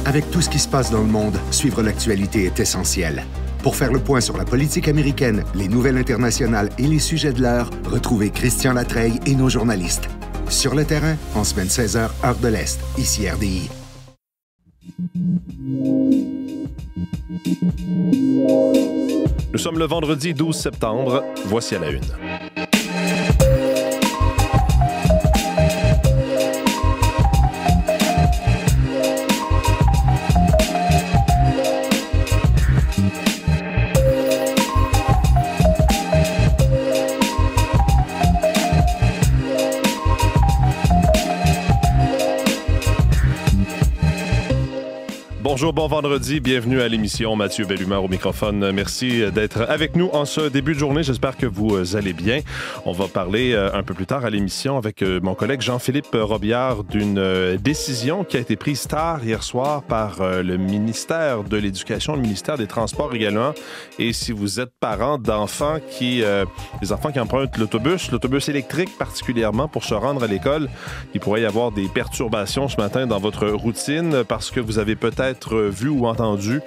Avec tout ce qui se passe dans le monde, suivre l'actualité est essentiel. Pour faire le point sur la politique américaine, les nouvelles internationales et les sujets de l'heure, retrouvez Christian Latreille et nos journalistes. Sur le terrain, en semaine 16h, heure de l'Est, ici RDI. Nous sommes le vendredi 12 septembre. Voici à la une. Bonjour, bon vendredi, bienvenue à l'émission. Mathieu Bellumeur au microphone. Merci d'être avec nous en ce début de journée. J'espère que vous allez bien. On va parler un peu plus tard à l'émission avec mon collègue Jean-Philippe Robillard d'une décision qui a été prise tard hier soir par le ministère de l'Éducation, le ministère des Transports également. Et si vous êtes parent d'enfants des enfants qui empruntent l'autobus électrique particulièrement pour se rendre à l'école, il pourrait y avoir des perturbations ce matin dans votre routine parce que vous avez peut-être vu ou entendu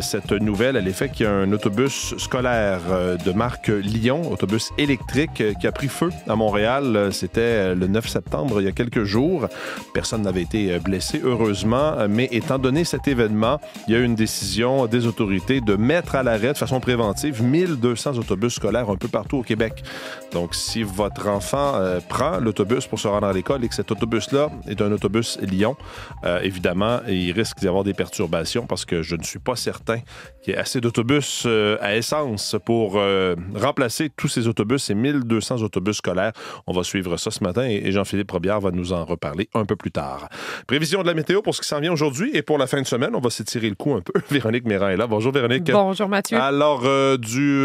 cette nouvelle à l'effet qu'il y a un autobus scolaire de marque Lion, autobus électrique, qui a pris feu à Montréal. C'était le 9 septembre, il y a quelques jours. Personne n'avait été blessé, heureusement, mais étant donné cet événement, il y a eu une décision des autorités de mettre à l'arrêt de façon préventive 1200 autobus scolaires un peu partout au Québec. Donc, si votre enfant prend l'autobus pour se rendre à l'école et que cet autobus-là est un autobus Lion, évidemment, il risque d'y avoir des perturbations parce que je ne suis pas certain qu'il y ait assez d'autobus à essence pour remplacer tous ces autobus, ces 1200 autobus scolaires. On va suivre ça ce matin et Jean-Philippe Robillard va nous en reparler un peu plus tard. Prévision de la météo pour ce qui s'en vient aujourd'hui et pour la fin de semaine, on va s'étirer le coup un peu. Véronique Méran est là. Bonjour Véronique. Bonjour Mathieu. Alors,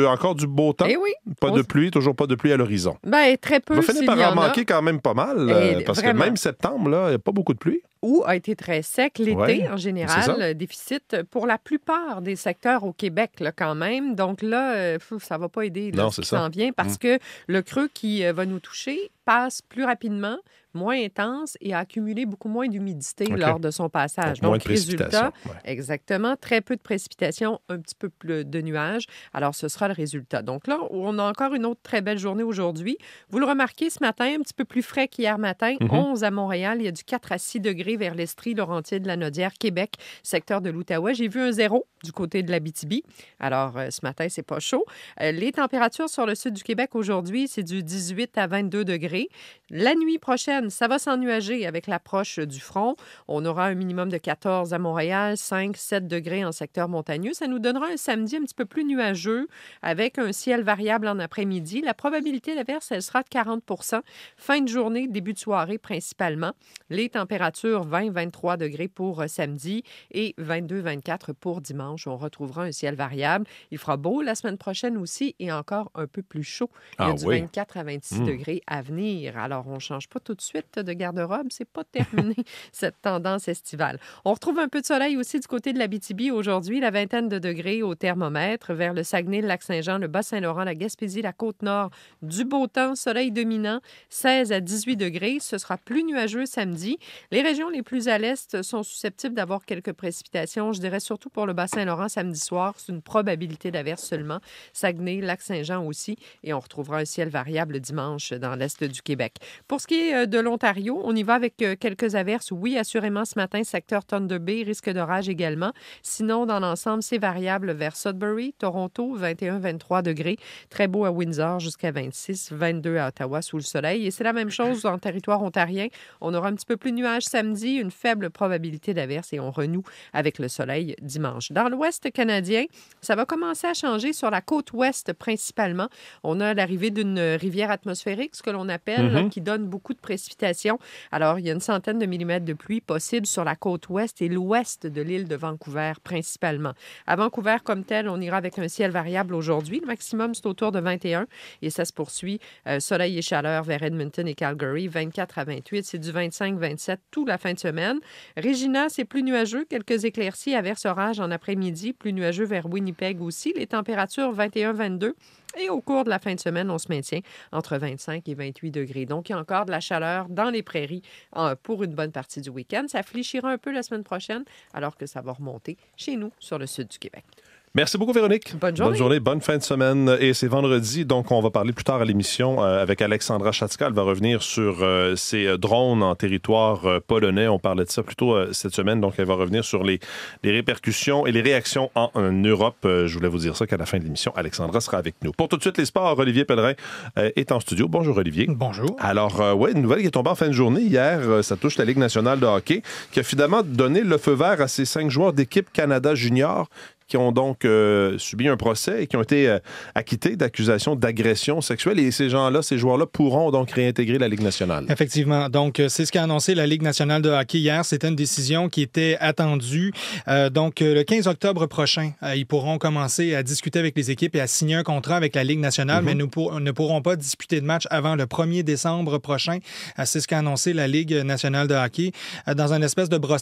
encore du beau temps. Eh oui. Pas de pluie, toujours pas de pluie à l'horizon. Ben, très peu. On va finir par en manquer quand même pas mal parce vraiment. que même septembre, là, il n'y a pas beaucoup de pluie. Ou a été très sec l'été, ouais, en général. Déficit pour la plupart des secteurs au Québec, là, quand même. Donc là, ça ne va pas aider là, ce qui s'en vient parce que le creux qui va nous toucher passe plus rapidement, moins intense et a accumulé beaucoup moins d'humidité lors de son passage. Donc résultat, exactement, très peu de précipitations, un petit peu plus de nuages. Alors, ce sera le résultat. Donc là, on a encore une autre très belle journée aujourd'hui. Vous le remarquez ce matin, un petit peu plus frais qu'hier matin. 11 à Montréal, il y a du 4 à 6 degrés vers l'Estrie, Laurentides, la Naudière, Québec, secteur de l'Outaouais. J'ai vu un 0 du côté de l'Abitibi. Alors, ce matin, c'est pas chaud. Les températures sur le sud du Québec aujourd'hui, c'est du 18 à 22 degrés. La nuit prochaine, ça va s'ennuager avec l'approche du front. On aura un minimum de 14 à Montréal, 5-7 degrés en secteur montagneux. Ça nous donnera un samedi un petit peu plus nuageux avec un ciel variable en après-midi. La probabilité d'averse, elle sera de 40 %. Fin de journée, début de soirée principalement. Les températures 20-23 degrés pour samedi et 22-24 pour dimanche. On retrouvera un ciel variable. Il fera beau la semaine prochaine aussi et encore un peu plus chaud. Il y a du 24 à 26 degrés à venir. Alors, on ne change pas tout de suite de garde-robe. C'est pas terminé, cette tendance estivale. On retrouve un peu de soleil aussi du côté de l'Abitibi aujourd'hui, la vingtaine de degrés au thermomètre, vers le Saguenay, le Lac-Saint-Jean, le Bas-Saint-Laurent, la Gaspésie, la Côte-Nord. Du beau temps, soleil dominant, 16 à 18 degrés. Ce sera plus nuageux samedi. Les régions les plus à l'est sont susceptibles d'avoir quelques précipitations. Je dirais surtout pour le Bas-Saint-Laurent samedi soir. C'est une probabilité d'averse seulement. Saguenay, Lac-Saint-Jean aussi. Et on retrouvera un ciel variable dimanche dans l'est du Québec. Pour ce qui est de l'Ontario, on y va avec quelques averses. Oui, assurément, ce matin, secteur Thunder Bay, risque d'orage également. Sinon, dans l'ensemble, c'est variable vers Sudbury, Toronto, 21-23 degrés. Très beau à Windsor, jusqu'à 26, 22 à Ottawa, sous le soleil. Et c'est la même chose en territoire ontarien. On aura un petit peu plus de nuages samedi, une faible probabilité d'averse et on renoue avec le soleil dimanche. Dans l'ouest canadien, ça va commencer à changer sur la côte ouest principalement. On a l'arrivée d'une rivière atmosphérique, ce que l'on appelle, qui donne beaucoup de précipitations. Alors, il y a une centaine de millimètres de pluie possible sur la côte ouest et l'ouest de l'île de Vancouver principalement. À Vancouver, comme tel, on ira avec un ciel variable aujourd'hui. Le maximum, c'est autour de 21 et ça se poursuit. Soleil et chaleur vers Edmonton et Calgary, 24 à 28. C'est du 25-27 toute la fin de semaine. Regina, c'est plus nuageux. Quelques éclaircies, averses, orages en après-midi. l'après-midi, plus nuageux vers Winnipeg aussi. Les températures 21-22. Et au cours de la fin de semaine, on se maintient entre 25 et 28 degrés. Donc, il y a encore de la chaleur dans les prairies pour une bonne partie du week-end. Ça fléchira un peu la semaine prochaine, alors que ça va remonter chez nous, sur le sud du Québec. Merci beaucoup, Véronique. Bonne journée. Bonne fin de semaine. Et c'est vendredi, donc on va parler plus tard à l'émission avec Alexandra Chatzka. Elle va revenir sur ces drones en territoire polonais. On parlait de ça plus tôt cette semaine, donc elle va revenir sur les répercussions et les réactions en Europe. Je voulais vous dire ça qu'à la fin de l'émission, Alexandra sera avec nous. Pour tout de suite, les sports, Olivier Pellerin est en studio. Bonjour, Olivier. Bonjour. Alors, une nouvelle qui est tombée en fin de journée. Hier, ça touche la Ligue nationale de hockey, qui a finalement donné le feu vert à ses 5 joueurs d'équipe Canada Junior qui ont donc subi un procès et qui ont été acquittés d'accusations d'agression sexuelle. Et ces joueurs-là pourront donc réintégrer la Ligue nationale. Effectivement. Donc, c'est ce qu'a annoncé la Ligue nationale de hockey hier. C'était une décision qui était attendue. Donc, le 15 octobre prochain, ils pourront commencer à discuter avec les équipes et à signer un contrat avec la Ligue nationale, mais ne pourront pas disputer de match avant le 1er décembre prochain. C'est ce qu'a annoncé la Ligue nationale de hockey. Dans une espèce de bras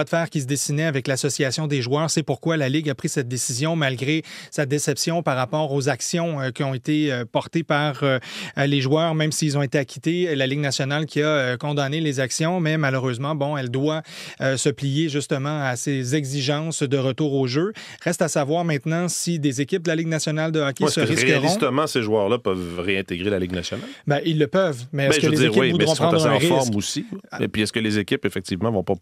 de fer qui se dessinait avec l'association des joueurs, c'est pourquoi la Ligue a pris cette décision malgré sa déception par rapport aux actions qui ont été portées par les joueurs, même s'ils ont été acquittés. La Ligue nationale qui a condamné les actions, mais malheureusement, elle doit se plier justement à ces exigences de retour au jeu. Reste à savoir maintenant si des équipes de la Ligue nationale de hockey se risqueront. Réalistement, ces joueurs-là peuvent réintégrer la Ligue nationale? Ils le peuvent, mais est-ce que les équipes voudront prendre un risque? En forme aussi. Et puis, est-ce que les équipes, effectivement, vont pas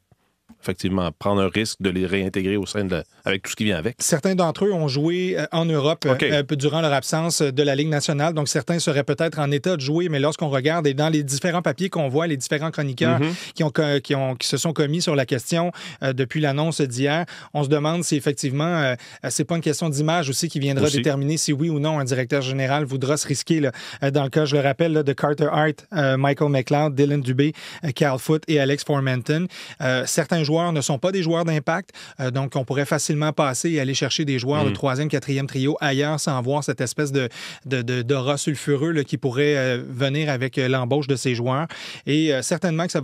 prendre un risque de les réintégrer au sein avec tout ce qui vient avec? Certains d'entre eux ont joué en Europe durant leur absence de la Ligue nationale. Donc, certains seraient peut-être en état de jouer, mais lorsqu'on regarde et dans les différents papiers qu'on voit, les différents chroniqueurs qui se sont commis sur la question depuis l'annonce d'hier, on se demande si effectivement, c'est pas une question d'image aussi qui viendra déterminer si oui ou non un directeur général voudra se risquer. Dans le cas, je le rappelle, de Carter Hart, Michael McLeod, Dylan Dubé, Cal Foote et Alex Formanton. Certains joueurs ne sont pas des joueurs d'impact, donc on pourrait facilement passer et aller chercher des joueurs de 3e, 4e trio ailleurs sans avoir cette espèce d'aura sulfureux qui pourrait venir avec l'embauche de ces joueurs. Et certainement que ça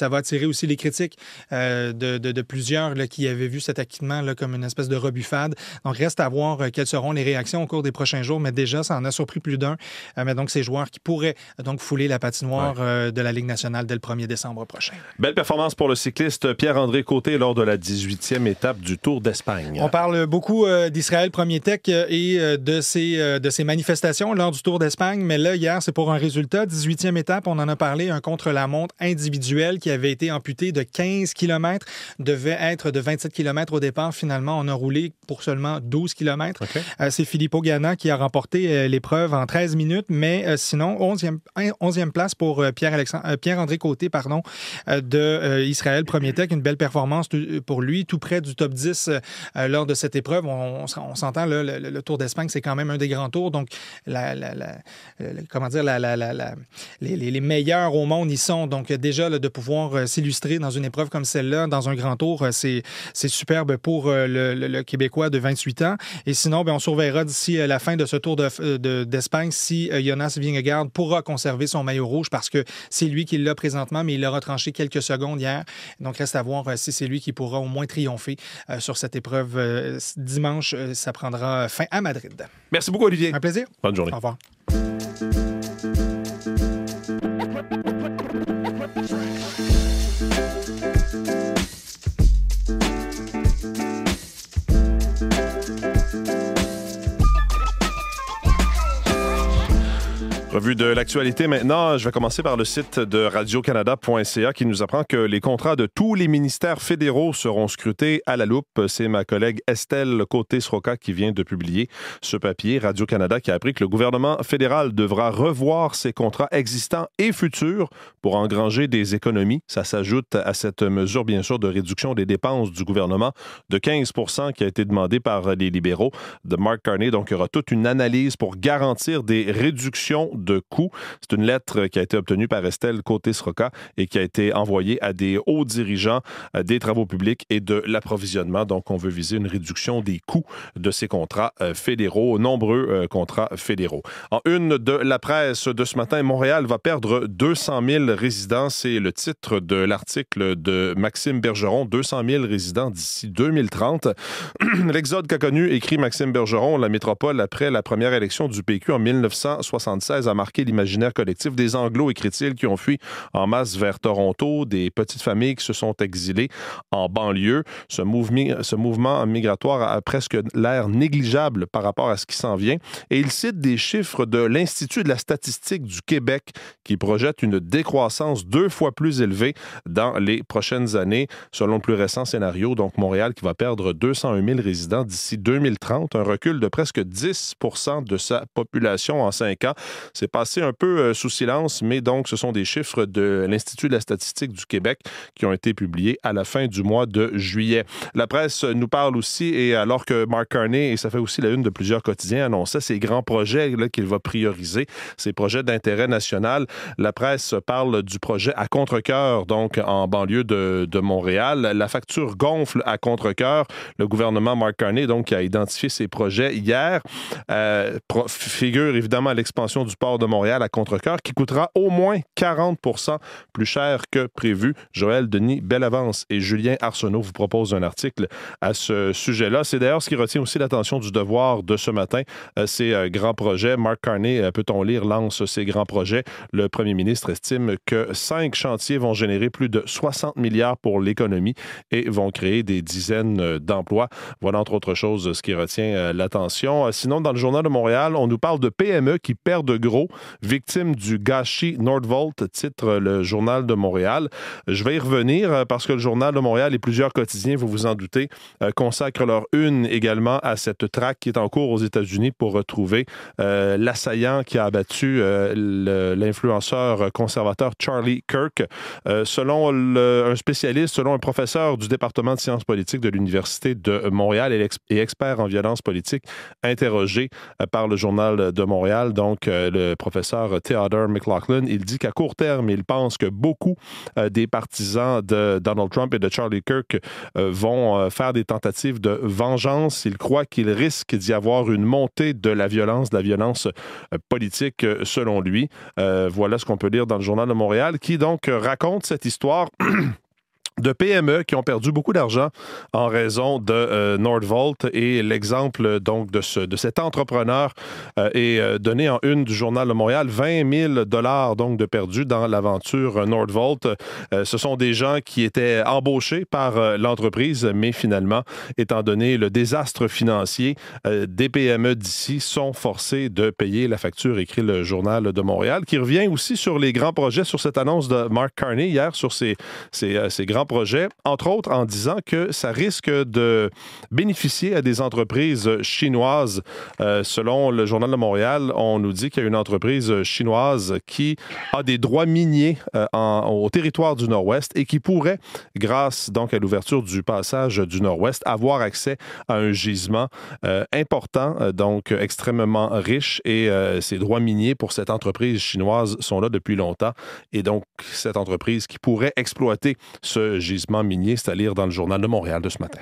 va attirer aussi les critiques de plusieurs qui avaient vu cet acquittement comme une espèce de rebuffade. Donc reste à voir quelles seront les réactions au cours des prochains jours, mais déjà ça en a surpris plus d'un. Mais donc ces joueurs qui pourraient donc fouler la patinoire de la Ligue nationale dès le 1er décembre prochain. Belle performance pour le cycliste Pierre-André Côté lors de la 18e étape du Tour d'Espagne. On parle beaucoup d'Israël Premier Tech et de ses manifestations lors du Tour d'Espagne, mais là, hier, c'est pour un résultat. 18e étape, on en a parlé, un contre-la-montre individuel qui avait été amputé de 15 km, devait être de 27 km au départ. Finalement, on a roulé pour seulement 12 km. C'est Filippo Ganna qui a remporté l'épreuve en 13 minutes, mais sinon, 11e place pour Pierre-André Côté de Israël Premier Tech. Une belle performance pour lui, tout près du top 10 lors de cette épreuve. On s'entend, le Tour d'Espagne, c'est quand même un des grands tours. Donc, les meilleurs au monde y sont. Donc, déjà, de pouvoir s'illustrer dans une épreuve comme celle-là, dans un grand tour, c'est superbe pour le Québécois de 28 ans. Et sinon, on surveillera d'ici la fin de ce Tour d'Espagne si Jonas Vingegaard pourra conserver son maillot rouge parce que c'est lui qui l'a présentement, mais il l'a retranché quelques secondes hier. Donc, reste à voir si c'est lui qui pourra au moins triompher sur cette épreuve dimanche. Ça prendra fin à Madrid. Merci beaucoup, Olivier. Un plaisir. Bonne journée. Au revoir. Revue de l'actualité maintenant. Je vais commencer par le site de radiocanada.ca qui nous apprend que les contrats de tous les ministères fédéraux seront scrutés à la loupe. C'est ma collègue Estelle Côté-Sroka qui vient de publier ce papier. Radio-Canada qui a appris que le gouvernement fédéral devra revoir ses contrats existants et futurs pour engranger des économies. Ça s'ajoute à cette mesure, bien sûr, de réduction des dépenses du gouvernement de 15 % qui a été demandée par les libéraux de Mark Carney. Donc, il y aura toute une analyse pour garantir des réductions de coûts. C'est une lettre qui a été obtenue par Estelle Côté-Sroka et qui a été envoyée à des hauts dirigeants des travaux publics et de l'approvisionnement. Donc, on veut viser une réduction des coûts de ces contrats fédéraux, nombreux contrats fédéraux. En une de la presse de ce matin, Montréal va perdre 200 000 résidents. C'est le titre de l'article de Maxime Bergeron. 200 000 résidents d'ici 2030. L'exode qu'a connu, écrit Maxime Bergeron, la métropole après la première élection du PQ en 1976 a marqué l'imaginaire collectif des Anglo et Crétiles qui ont fui en masse vers Toronto, des petites familles qui se sont exilées en banlieue. Ce mouvement migratoire a presque l'air négligeable par rapport à ce qui s'en vient. Et il cite des chiffres de l'Institut de la statistique du Québec qui projette une décroissance 2 fois plus élevée dans les prochaines années, selon le plus récent scénario. Donc, Montréal qui va perdre 201 000 résidents d'ici 2030, un recul de presque 10 % de sa population en 5 ans. C'est passé un peu sous silence, mais donc ce sont des chiffres de l'Institut de la statistique du Québec qui ont été publiés à la fin du mois de juillet. La presse nous parle aussi, et alors que Mark Carney, et ça fait aussi la une de plusieurs quotidiens, annonçait ses grands projets là, qu'il va prioriser, ces projets d'intérêt national, la presse parle du projet à Contrecœur, donc en banlieue de Montréal. La facture gonfle à Contrecœur. Le gouvernement Mark Carney, donc, qui a identifié ces projets hier, figure évidemment l'expansion du port de Montréal à Contrecœur, qui coûtera au moins 40 % plus cher que prévu. Joël Denis Bellavance et Julien Arsenault vous proposent un article à ce sujet-là. C'est d'ailleurs ce qui retient aussi l'attention du Devoir de ce matin, ces grands projets. Mark Carney, peut-on lire, lance ces grands projets. Le premier ministre estime que 5 chantiers vont générer plus de 60 milliards pour l'économie et vont créer des dizaines d'emplois. Voilà, entre autres choses, ce qui retient l'attention. Sinon, dans le Journal de Montréal, on nous parle de PME qui perdent gros, victimes du gâchis Nordvolt, titre le Journal de Montréal. Je vais y revenir parce que le Journal de Montréal et plusieurs quotidiens, vous vous en doutez, consacrent leur une également à cette traque qui est en cours aux États-Unis pour retrouver l'assaillant qui a abattu l'influenceur conservateur Charlie Kirk. Selon un spécialiste, selon un professeur du département de sciences politiques de l'Université de Montréal et expert en violence politique, interrogé par le Journal de Montréal, donc le professeur Theodore McLaughlin, il dit qu'à court terme, il pense que beaucoup des partisans de Donald Trump et de Charlie Kirk vont faire des tentatives de vengeance. Il croit qu'il risque d'y avoir une montée de la violence politique, selon lui. Voilà ce qu'on peut lire dans le Journal de Montréal, qui donc raconte cette histoire de PME qui ont perdu beaucoup d'argent en raison de Nordvolt, et l'exemple donc de cet entrepreneur est donné en une du Journal de Montréal. 20 000 $ donc de perdus dans l'aventure Nordvolt. Ce sont des gens qui étaient embauchés par l'entreprise, mais finalement, étant donné le désastre financier, des PME d'ici sont forcés de payer la facture, écrit le Journal de Montréal, qui revient aussi sur les grands projets, sur cette annonce de Mark Carney hier, sur ces grands projets, entre autres en disant que ça risque de bénéficier à des entreprises chinoises. Selon le Journal de Montréal, on nous dit qu'il y a une entreprise chinoise qui a des droits miniers au territoire du Nord-Ouest et qui pourrait, grâce donc à l'ouverture du passage du Nord-Ouest, avoir accès à un gisement important, donc extrêmement riche, et ces droits miniers pour cette entreprise chinoise sont là depuis longtemps, et donc cette entreprise qui pourrait exploiter ce gisement minier, c'est à lire dans le Journal de Montréal de ce matin.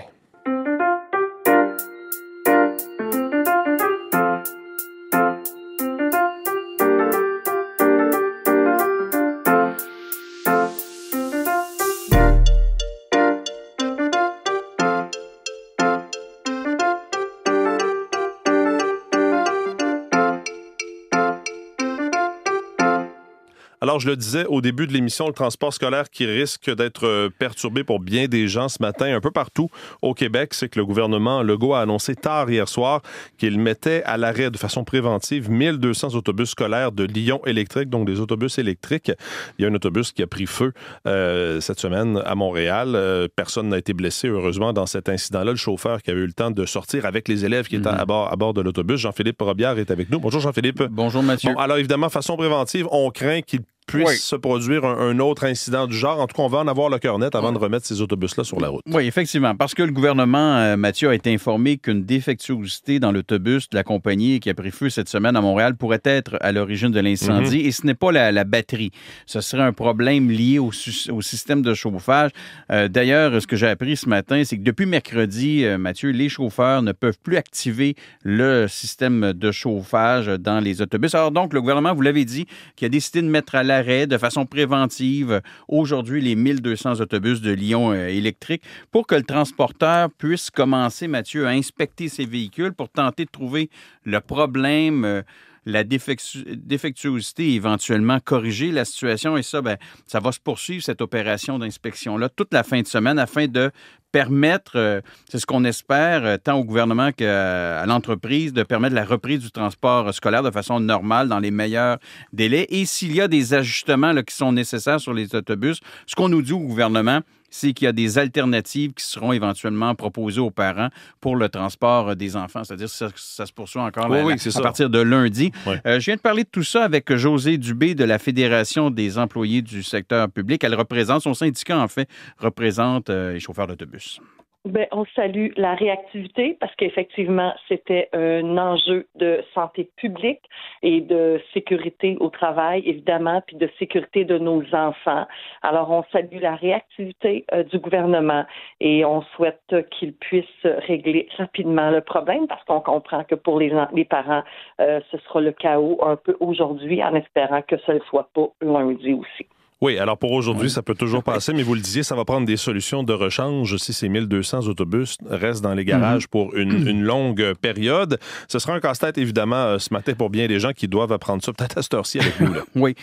Alors, je le disais au début de l'émission, le transport scolaire qui risque d'être perturbé pour bien des gens ce matin, un peu partout au Québec. C'est que le gouvernement Legault a annoncé tard hier soir qu'il mettait à l'arrêt de façon préventive 1200 autobus scolaires de Lyon électrique, donc des autobus électriques. Il y a un autobus qui a pris feu cette semaine à Montréal. Personne n'a été blessé, heureusement, dans cet incident-là. Le chauffeur qui avait eu le temps de sortir avec les élèves qui étaient à bord de l'autobus. Jean-Philippe Robillard est avec nous. Bonjour, Jean-Philippe. Bonjour, Mathieu. Bon, alors, évidemment, façon préventive, on craint qu'il puisse se produire un autre incident du genre. En tout cas, on va en avoir le cœur net avant de remettre ces autobus-là sur la route. Oui, effectivement, parce que le gouvernement, Mathieu, a été informé qu'une défectuosité dans l'autobus de la compagnie qui a pris feu cette semaine à Montréal pourrait être à l'origine de l'incendie. Et ce n'est pas la batterie. Ce serait un problème lié au système de chauffage. D'ailleurs, ce que j'ai appris ce matin, c'est que depuis mercredi, Mathieu, les chauffeurs ne peuvent plus activer le système de chauffage dans les autobus. Alors donc, le gouvernement, vous l'avez dit, qui a décidé de mettre à l'arrêt de façon préventive aujourd'hui les 1200 autobus de Lyon électrique pour que le transporteur puisse commencer, Mathieu, à inspecter ses véhicules pour tenter de trouver le problème, la défectuosité et éventuellement corriger la situation. Et ça, ça va se poursuivre, cette opération d'inspection-là, toute la fin de semaine afin de permettre, c'est ce qu'on espère, tant au gouvernement qu'à l'entreprise, de permettre la reprise du transport scolaire de façon normale dans les meilleurs délais. Et s'il y a des ajustements là, qui sont nécessaires sur les autobus, ce qu'on nous dit au gouvernement, c'est qu'il y a des alternatives qui seront éventuellement proposées aux parents pour le transport des enfants. C'est-à-dire que ça se poursuit encore à partir de lundi. Oui. Je viens de parler de tout ça avec Josée Dubé de la Fédération des employés du secteur public. Elle représente, son syndicat en fait, représente les chauffeurs d'autobus. Bien, on salue la réactivité parce qu'effectivement, c'était un enjeu de santé publique et de sécurité au travail, évidemment, puis de sécurité de nos enfants. Alors, on salue la réactivité du gouvernement et on souhaite qu'il puisse régler rapidement le problème parce qu'on comprend que pour les parents, ce sera le chaos un peu aujourd'hui en espérant que ce ne soit pas lundi aussi. Oui, alors pour aujourd'hui, ça peut toujours passer, mais vous le disiez, ça va prendre des solutions de rechange si ces 1200 autobus restent dans les garages pour une longue période. Ce sera un casse-tête, évidemment, ce matin pour bien des gens qui doivent apprendre ça, peut-être à cette heure-ci avec nous. Là. Oui,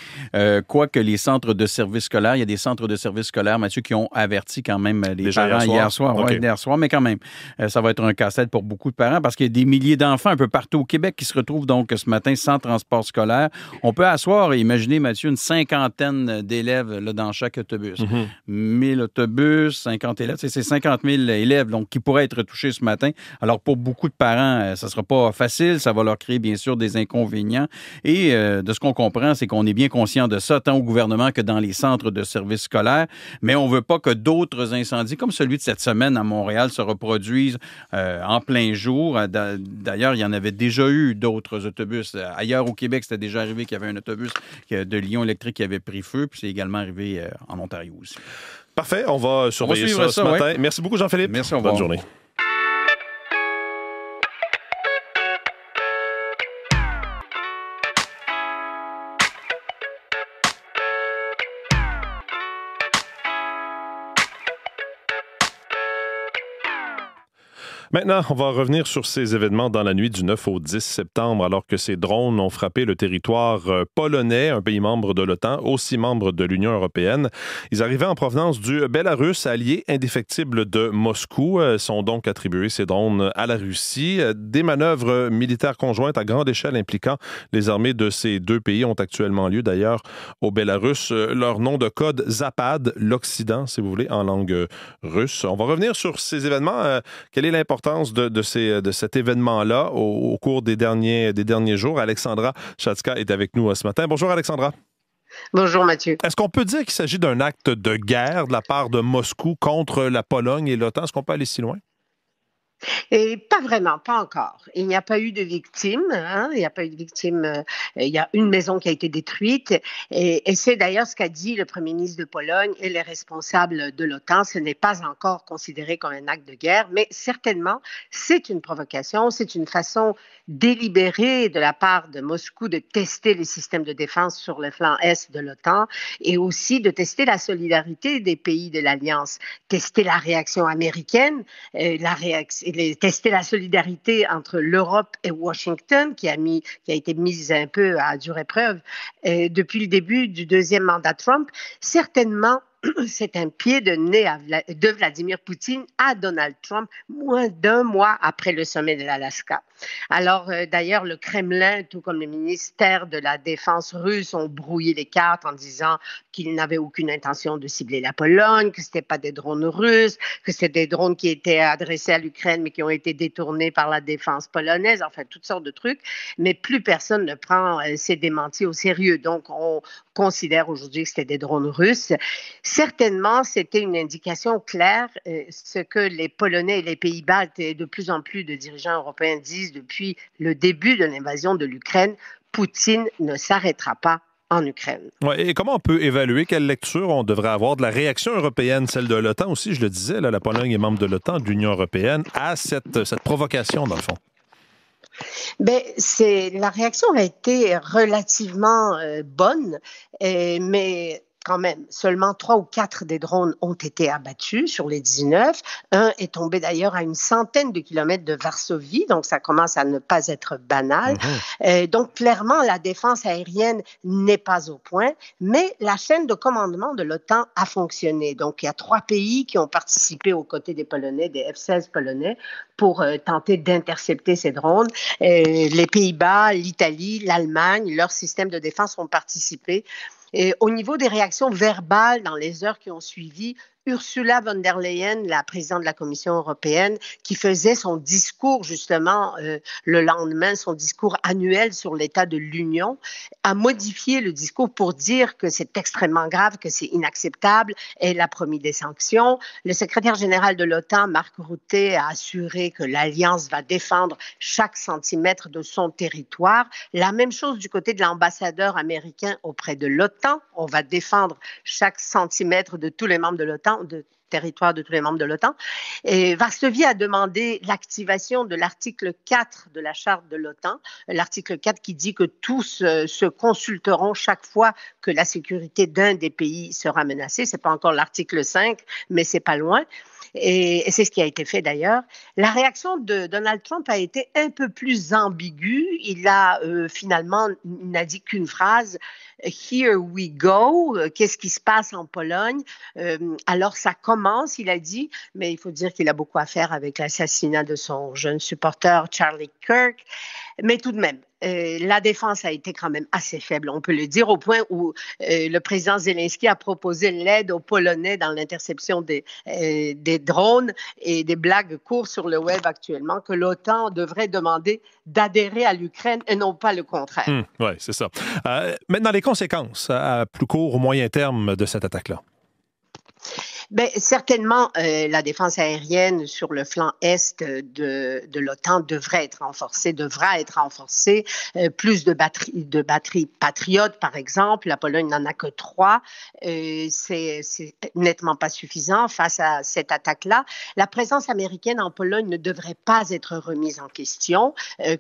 quoique les centres de services scolaires, il y a des centres de services scolaires, Mathieu, qui ont averti quand même les parents hier soir. Okay. Hier soir, mais quand même, ça va être un casse-tête pour beaucoup de parents parce qu'il y a des milliers d'enfants un peu partout au Québec qui se retrouvent donc ce matin sans transport scolaire. On peut asseoir et imaginer, Mathieu, une cinquantaine d'élèves là, dans chaque autobus. 1000 autobus, 50 élèves, c'est 50 000 élèves donc, qui pourraient être touchés ce matin. Alors, pour beaucoup de parents, ça ne sera pas facile. Ça va leur créer, bien sûr, des inconvénients. Et de ce qu'on comprend, c'est qu'on est bien conscient de ça, tant au gouvernement que dans les centres de services scolaires. Mais on ne veut pas que d'autres incendies, comme celui de cette semaine à Montréal, se reproduisent en plein jour. D'ailleurs, il y en avait déjà eu d'autres autobus. Ailleurs au Québec, c'était déjà arrivé qu'il y avait un autobus de Lyon électrique qui avait pris feu, puis c'est également arrivé en Ontario aussi. Parfait, on va surveiller ça ce matin. Ouais. Merci beaucoup, Jean-Philippe. Merci, au revoir. Bonne journée. Maintenant, on va revenir sur ces événements dans la nuit du 9 au 10 septembre, alors que ces drones ont frappé le territoire polonais, un pays membre de l'OTAN, aussi membre de l'Union européenne. Ils arrivaient en provenance du Bélarus, allié indéfectible de Moscou. Sont donc attribués ces drones à la Russie. Des manœuvres militaires conjointes à grande échelle impliquant les armées de ces deux pays ont actuellement lieu, d'ailleurs, au Bélarus. Leur nom de code Zapad, l'Occident, si vous voulez, en langue russe. On va revenir sur ces événements. Quelle est l'importance de cet événement-là au cours des derniers jours? Alexandra Chatska est avec nous ce matin. Bonjour, Alexandra. Bonjour, Mathieu. Est-ce qu'on peut dire qu'il s'agit d'un acte de guerre de la part de Moscou contre la Pologne et l'OTAN? Est-ce qu'on peut aller si loin? Et pas vraiment, pas encore. Il n'y a pas eu de victimes. Il n'y a pas eu de victimes. Il y a une maison qui a été détruite. Et c'est d'ailleurs ce qu'a dit le premier ministre de Pologne et les responsables de l'OTAN. Ce n'est pas encore considéré comme un acte de guerre, mais certainement, c'est une provocation. C'est une façon délibérée de la part de Moscou de tester les systèmes de défense sur le flanc est de l'OTAN et aussi de tester la solidarité des pays de l'Alliance, tester la réaction américaine, tester la solidarité entre l'Europe et Washington, qui a été mise un peu à dure épreuve depuis le début du deuxième mandat Trump. Certainement, c'est un pied de nez de Vladimir Poutine à Donald Trump, moins d'1 mois après le sommet de l'Alaska. Alors, d'ailleurs, le Kremlin, tout comme le ministère de la Défense russe, ont brouillé les cartes en disant qu'ils n'avaient aucune intention de cibler la Pologne, que ce n'était pas des drones russes, que c'était des drones qui étaient adressés à l'Ukraine, mais qui ont été détournés par la défense polonaise, enfin, toutes sortes de trucs. Mais plus personne ne prend ces démentis au sérieux. Donc, on considère aujourd'hui que c'était des drones russes. Certainement, c'était une indication claire, ce que les Polonais et les Pays-Baltes et de plus en plus de dirigeants européens disent depuis le début de l'invasion de l'Ukraine. Poutine ne s'arrêtera pas en Ukraine. Ouais, et comment on peut évaluer quelle lecture on devrait avoir de la réaction européenne, celle de l'OTAN aussi, je le disais, là, la Pologne est membre de l'OTAN, de l'Union européenne, à cette provocation, dans le fond? Bien, la réaction a été relativement bonne, mais quand même, seulement 3 ou 4 des drones ont été abattus sur les 19. Un est tombé d'ailleurs à une centaine de kilomètres de Varsovie, donc ça commence à ne pas être banal. Donc clairement, la défense aérienne n'est pas au point, mais la chaîne de commandement de l'OTAN a fonctionné. Donc il y a 3 pays qui ont participé aux côtés des Polonais, des F-16 polonais, pour tenter d'intercepter ces drones. Les Pays-Bas, l'Italie, l'Allemagne, leurs systèmes de défense ont participé. Et au niveau des réactions verbales dans les heures qui ont suivi, Ursula von der Leyen, la présidente de la Commission européenne, qui faisait son discours justement le lendemain, son discours annuel sur l'état de l'Union, a modifié le discours pour dire que c'est extrêmement grave, que c'est inacceptable. Elle a promis des sanctions. Le secrétaire général de l'OTAN, Mark Rutte, a assuré que l'Alliance va défendre chaque centimètre de son territoire. La même chose du côté de l'ambassadeur américain auprès de l'OTAN. On va défendre chaque centimètre de tous les membres de l'OTAN, de territoire de tous les membres de l'OTAN. Et Varsovie a demandé l'activation de l'article 4 de la charte de l'OTAN, l'article 4 qui dit que tous se consulteront chaque fois que la sécurité d'un des pays sera menacée. C'est pas encore l'article 5, mais c'est pas loin. Et c'est ce qui a été fait d'ailleurs. La réaction de Donald Trump a été un peu plus ambiguë. Il a finalement n'a dit qu'une phrase, « Here we go », qu'est-ce qui se passe en Pologne. Alors ça commence, il a dit, mais il faut dire qu'il a beaucoup à faire avec l'assassinat de son jeune supporter Charlie Kirk. Mais tout de même, la défense a été quand même assez faible, on peut le dire, au point où le président Zelensky a proposé l'aide aux Polonais dans l'interception des drones, et des blagues courent sur le web actuellement que l'OTAN devrait demander d'adhérer à l'Ukraine et non pas le contraire. Oui, c'est ça. Maintenant, les conséquences à plus court ou moyen terme de cette attaque-là? Bien, certainement, la défense aérienne sur le flanc est de l'OTAN devra être renforcée. Plus de batteries patriotes, par exemple. La Pologne n'en a que 3. C'est nettement pas suffisant face à cette attaque-là. La présence américaine en Pologne ne devrait pas être remise en question,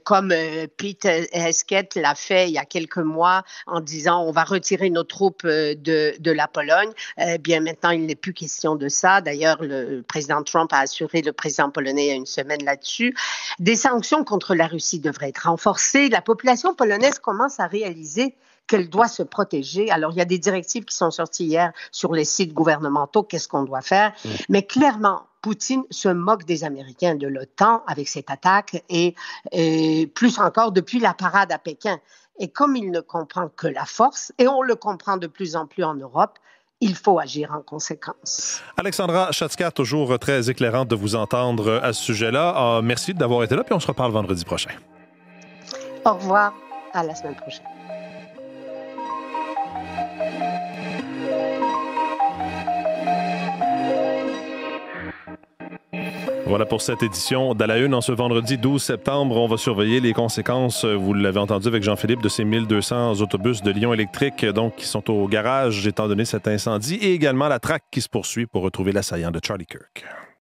comme Pete Hesketh l'a fait il y a quelques mois en disant on va retirer nos troupes de la Pologne. Bien, maintenant, il n'est plus question de ça. D'ailleurs, le président Trump a assuré le président polonais il y a une semaine là-dessus. Des sanctions contre la Russie devraient être renforcées. La population polonaise commence à réaliser qu'elle doit se protéger. Alors, il y a des directives qui sont sorties hier sur les sites gouvernementaux. Qu'est-ce qu'on doit faire? Mais clairement, Poutine se moque des Américains, de l'OTAN avec cette attaque et plus encore depuis la parade à Pékin. Et comme il ne comprend que la force, et on le comprend de plus en plus en Europe, il faut agir en conséquence. Alexandra Chatzka, toujours très éclairante de vous entendre à ce sujet-là. Merci d'avoir été là, puis on se reparle vendredi prochain. Au revoir, à la semaine prochaine. Voilà pour cette édition d'À la Une en ce vendredi 12 septembre. On va surveiller les conséquences, vous l'avez entendu avec Jean-Philippe, de ces 1200 autobus de Lion électrique donc, qui sont au garage étant donné cet incendie, et également la traque qui se poursuit pour retrouver l'assaillant de Charlie Kirk.